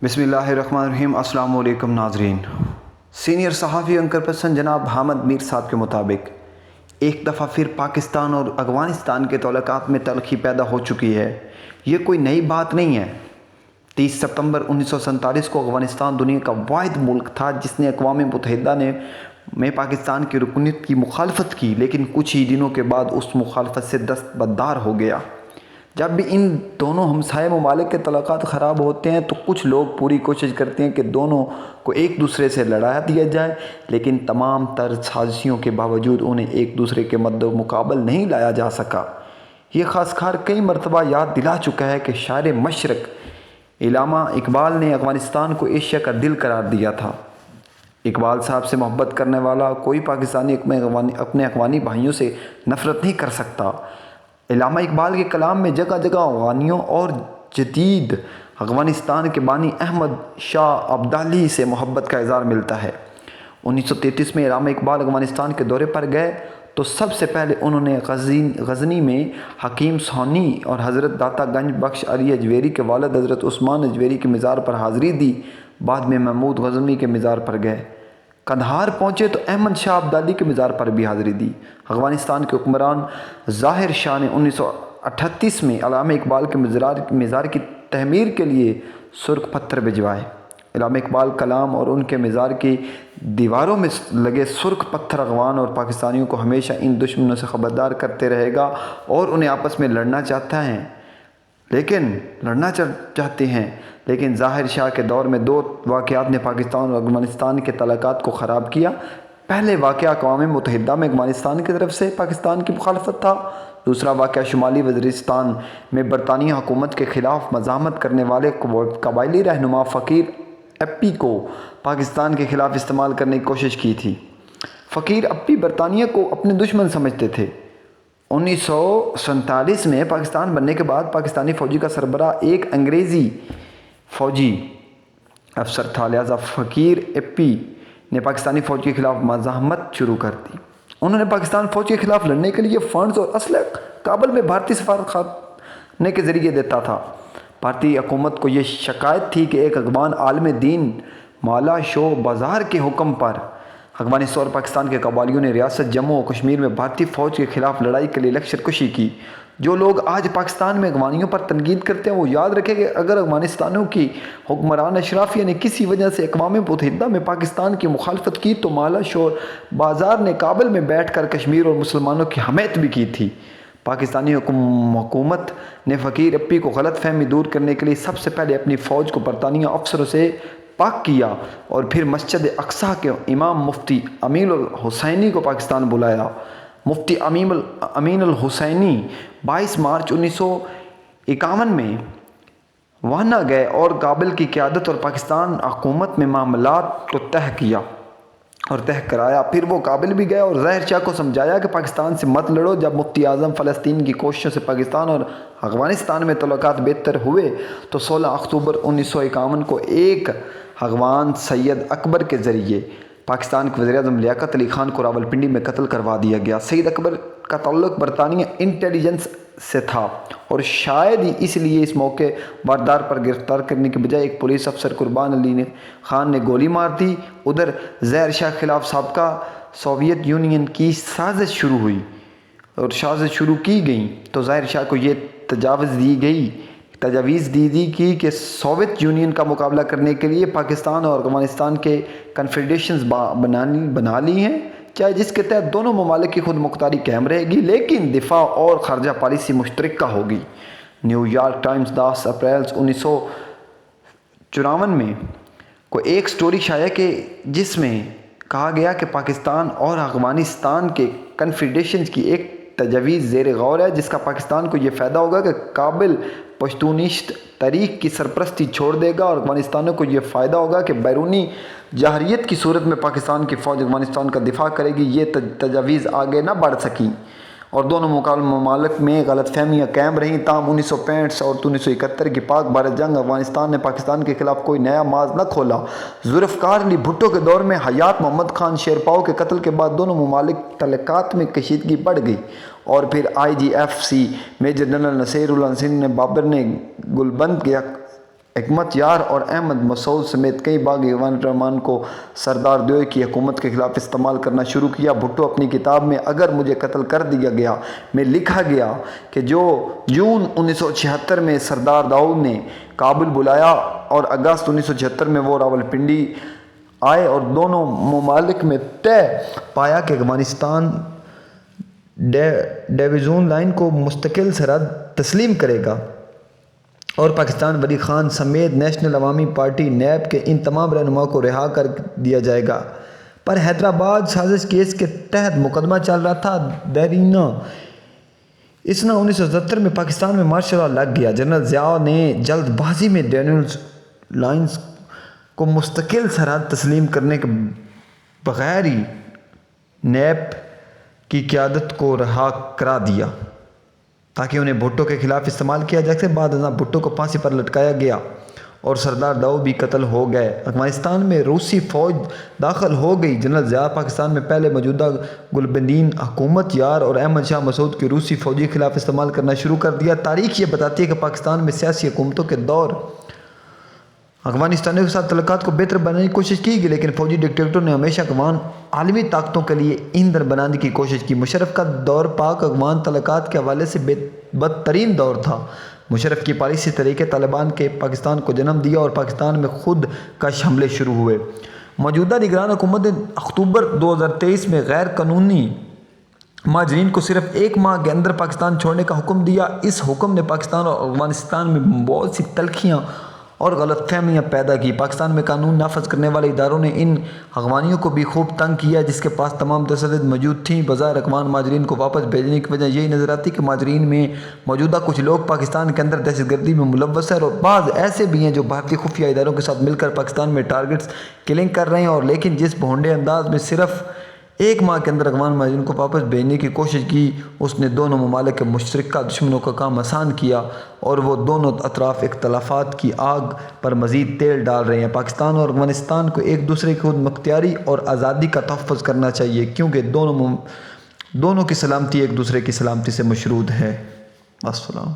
بسم اللہ الرحمن الرحیم۔ السلام علیکم ناظرین۔ سینئر صحافی انکر پرسن جناب حامد میر صاحب کے مطابق ایک دفعہ پھر پاکستان اور افغانستان کے تعلقات میں تلخی پیدا ہو چکی ہے۔ یہ کوئی نئی بات نہیں ہے۔ 30 ستمبر 1947 کو افغانستان دنیا کا واحد ملک تھا جس نے اقوام متحدہ میں پاکستان کی رکنیت کی مخالفت کی، لیکن کچھ ہی دنوں کے بعد اس مخالفت سے دستبردار ہو گیا۔ جب بھی ان دونوں ہمسائے ممالک کے تعلقات خراب ہوتے ہیں تو کچھ لوگ پوری کوشش کرتے ہیں کہ دونوں کو ایک دوسرے سے لڑا دیا جائے، لیکن تمام تر سازشوں کے باوجود انہیں ایک دوسرے کے مد مقابل نہیں لایا جا سکا۔ یہ خاص کار کئی مرتبہ یاد دلا چکا ہے کہ شاعر مشرق علامہ اقبال نے افغانستان کو ایشیا کا دل قرار دیا تھا۔ اقبال صاحب سے محبت کرنے والا کوئی پاکستانی اپنے افغانی بھائیوں سے نفرت نہیں کر سکتا۔ علامہ اقبال کے کلام میں جگہ جگہ افغانیوں اور جدید افغانستان کے بانی احمد شاہ ابدالی سے محبت کا اظہار ملتا ہے۔ 1933 میں علامہ اقبال افغانستان کے دورے پر گئے تو سب سے پہلے انہوں نے غزنی میں حکیم سہانی اور حضرت داتا گنج بخش علی اجویری کے والد حضرت عثمان اجویری کے مزار پر حاضری دی۔ بعد میں محمود غزنوی کے مزار پر گئے۔ قندھار پہنچے تو احمد شاہ ابدالی کے مزار پر بھی حاضری دی۔ افغانستان کے حکمران ظاہر شاہ نے 1938 میں علامہ اقبال کے مزار کی تعمیر کے لیے سرخ پتھر بھجوائے۔ علامہ اقبال کلام اور ان کے مزار کی دیواروں میں لگے سرخ پتھر افغان اور پاکستانیوں کو ہمیشہ ان دشمنوں سے خبردار کرتے رہے گا اور انہیں آپس میں لڑنا چاہتے ہیں لیکن ظاہر شاہ کے دور میں دو واقعات نے پاکستان اور افغانستان کے تعلقات کو خراب کیا۔ پہلے واقعہ اقوام متحدہ میں افغانستان کی طرف سے پاکستان کی مخالفت تھا۔ دوسرا واقعہ شمالی وزیرستان میں برطانوی حکومت کے خلاف مزاحمت کرنے والے قبائلی رہنما فقیر اپی کو پاکستان کے خلاف استعمال کرنے کی کوشش کی تھی۔ فقیر اپی برطانیہ کو اپنے دشمن سمجھتے تھے۔ 1947 میں پاکستان بننے کے بعد پاکستانی فوجی کا سربراہ ایک انگریزی فوجی افسر تھا، لہذا فقیر اپی نے پاکستانی فوج کے خلاف مزاحمت شروع کر دی۔ انہوں نے پاکستان فوج کے خلاف لڑنے کے لیے فنڈز اور اسلحہ کابل میں بھارتی سفارتخانے کے ذریعے دیتا تھا۔ بھارتی حکومت کو یہ شکایت تھی کہ ایک افغان عالم دین مولا شو بازار کے حکم پر افغانستان اور پاکستان کے قبائلیوں نے ریاست جموں و کشمیر میں بھارتی فوج کے خلاف لڑائی کے لیے لشکر کشی کی۔ جو لوگ آج پاکستان میں افغانیوں پر تنقید کرتے ہیں وہ یاد رکھیں کہ اگر افغانستانیوں کی حکمران اشرافیہ نے کسی وجہ سے اقوام متحدہ میں پاکستان کی مخالفت کی تو مولا شو بازار نے کابل میں بیٹھ کر کشمیر اور مسلمانوں کی حمایت بھی کی تھی۔ پاکستانی حکومت نے فقیر اپی کو غلط فہمی دور کرنے کے لیے سب سے پہلے اپنی فوج کو برطانوی افسروں سے پاک کیا اور پھر مسجد اقصیٰ کے امام مفتی امین الحسینی کو پاکستان بلایا۔ مفتی امین الحسینی 22 مارچ 1951 میں وہاں گئے اور کابل کی قیادت اور پاکستان حکومت میں معاملات کو طے کرایا۔ پھر وہ کابل بھی گئے اور ظاہر شاہ کو سمجھایا کہ پاکستان سے مت لڑو۔ جب مفتی اعظم فلسطین کی کوششوں سے پاکستان اور افغانستان میں تعلقات بہتر ہوئے تو 16 اکتوبر 1951 کو ایک افغان سید اکبر کے ذریعے پاکستان کے وزیراعظم لیاقت علی خان کو راولپنڈی میں قتل کروا دیا گیا۔ سید اکبر کا تعلق برطانوی انٹیلیجنس سے تھا اور شاید ہی اس لیے اس موقع واردار پر گرفتار کرنے کے بجائے ایک پولیس افسر قربان علی خان نے گولی مار دی۔ ادھر ظاہر شاہ کے خلاف سابقہ سوویت یونین کی سازش شروع کی گئی تو ظاہر شاہ کو یہ تجاویز دی گئی کہ سوویت یونین کا مقابلہ کرنے کے لیے پاکستان اور افغانستان کے کنفیڈریشنز بنا لی ہیں، چاہے جس کے تحت دونوں ممالک کی خود مختاری قائم رہے گی لیکن دفاع اور خارجہ پالیسی مشترکہ ہوگی۔ نیو یارک ٹائمز 10 اپریل 1954 میں کو ایک سٹوری شائع کہ جس میں کہا گیا کہ پاکستان اور افغانستان کے کنفیڈریشنز کی ایک تجویز زیر غور ہے جس کا پاکستان کو یہ فائدہ ہوگا کہ کابل پشتونیست تحریک کی سرپرستی چھوڑ دے گا اور افغانستانیوں کو یہ فائدہ ہوگا کہ بیرونی جارحیت کی صورت میں پاکستان کی فوج افغانستان کا دفاع کرے گی۔ یہ تجاویز آگے نہ بڑھ سکیں اور دونوں ممالک میں غلط فہمیاں قائم رہیں۔ تاہم 1965 اور 1971 کی پاک بھارت جنگ افغانستان نے پاکستان کے خلاف کوئی نیا ماز نہ کھولا۔ ذوالفقار علی بھٹو کے دور میں حیات محمد خان شیرپاؤ کے قتل کے بعد دونوں ممالک تعلقات میں کشیدگی بڑھ گئی اور پھر IGFC میجر جنرل نصیر اللہ حسین نے بابر نے گلبند حکمت یار اور احمد مسعود سمیت کئی باغی افغان رحمان کو سردار دیوئی کی حکومت کے خلاف استعمال کرنا شروع کیا۔ بھٹو اپنی کتاب میں اگر مجھے قتل کر دیا گیا میں لکھا گیا کہ جو جون 1976 میں سردار داؤد نے کابل بلایا اور اگست 1976 میں وہ راولپنڈی آئے اور دونوں ممالک میں طے پایا کہ افغانستان ڈویژن لائن کو مستقل سرحد تسلیم کرے گا اور پاکستان ولی خان سمیت نیشنل عوامی پارٹی نیب کے ان تمام رہنماؤں کو رہا کر دیا جائے گا، پر حیدرآباد سازش کیس کے تحت مقدمہ چل رہا تھا۔ دیرینہ اسنا 1970 میں پاکستان میں مارشل لا لگ گیا۔ جنرل ضیاء نے جلد بازی میں ڈویژن لائنز کو مستقل سرحد تسلیم کرنے کے بغیر ہی نیب کی قیادت کو رہا کرا دیا تاکہ انہیں بھٹو کے خلاف استعمال کیا جا سکے۔ بعد ازاں بھٹو کو پھانسی پر لٹکایا گیا اور سردار داؤد بھی قتل ہو گئے۔ افغانستان میں روسی فوج داخل ہو گئی۔ جنرل ضیاء پاکستان میں پہلے موجودہ گلبدین حکومت یار اور احمد شاہ مسعود کی روسی فوجی کے خلاف استعمال کرنا شروع کر دیا۔ تاریخ یہ بتاتی ہے کہ پاکستان میں سیاسی حکومتوں کے دور افغانستانیوں کے ساتھ تعلقات کو بہتر بنانے کی کوشش کی گئی، لیکن فوجی ڈکٹیٹروں نے ہمیشہ افغان عالمی طاقتوں کے لیے ایندھن بنانے کی کوشش کی۔ مشرف کا دور پاک افغان تعلقات کے حوالے سے بدترین دور تھا۔ مشرف کی پالیسی طریقے طالبان کے پاکستان کو جنم دیا اور پاکستان میں خود کش حملے شروع ہوئے۔ موجودہ نگران حکومت نے اکتوبر 2023 میں غیر قانونی مہاجرین کو صرف 1 ماہ کے اندر پاکستان چھوڑنے کا حکم دیا۔ اس حکم نے پاکستان اور افغانستان میں بہت سی تلخیاں اور غلط فہمیاں پیدا کی۔ پاکستان میں قانون نافذ کرنے والے اداروں نے ان افغانیوں کو بھی خوب تنگ کیا جس کے پاس تمام دستاویز موجود تھیں۔ بظاہر افغان مہاجرین کو واپس بھیجنے کی وجہ یہی نظر آتی کہ مہاجرین میں موجودہ کچھ لوگ پاکستان کے اندر دہشت گردی میں ملوث ہیں اور بعض ایسے بھی ہیں جو بھارتی خفیہ اداروں کے ساتھ مل کر پاکستان میں ٹارگٹس کلنگ کر رہے ہیں، اور لیکن جس بھونڈے انداز میں صرف 1 ماہ کے اندر افغان مہاجرین کو واپس بھیجنے کی کوشش کی، اس نے دونوں ممالک کے مشترکہ دشمنوں کا کام آسان کیا اور وہ دونوں اطراف اختلافات کی آگ پر مزید تیل ڈال رہے ہیں۔ پاکستان اور افغانستان کو ایک دوسرے کی خود مختاری اور آزادی کا تحفظ کرنا چاہیے کیونکہ دونوں کی سلامتی ایک دوسرے کی سلامتی سے مشروط ہے۔ السلام۔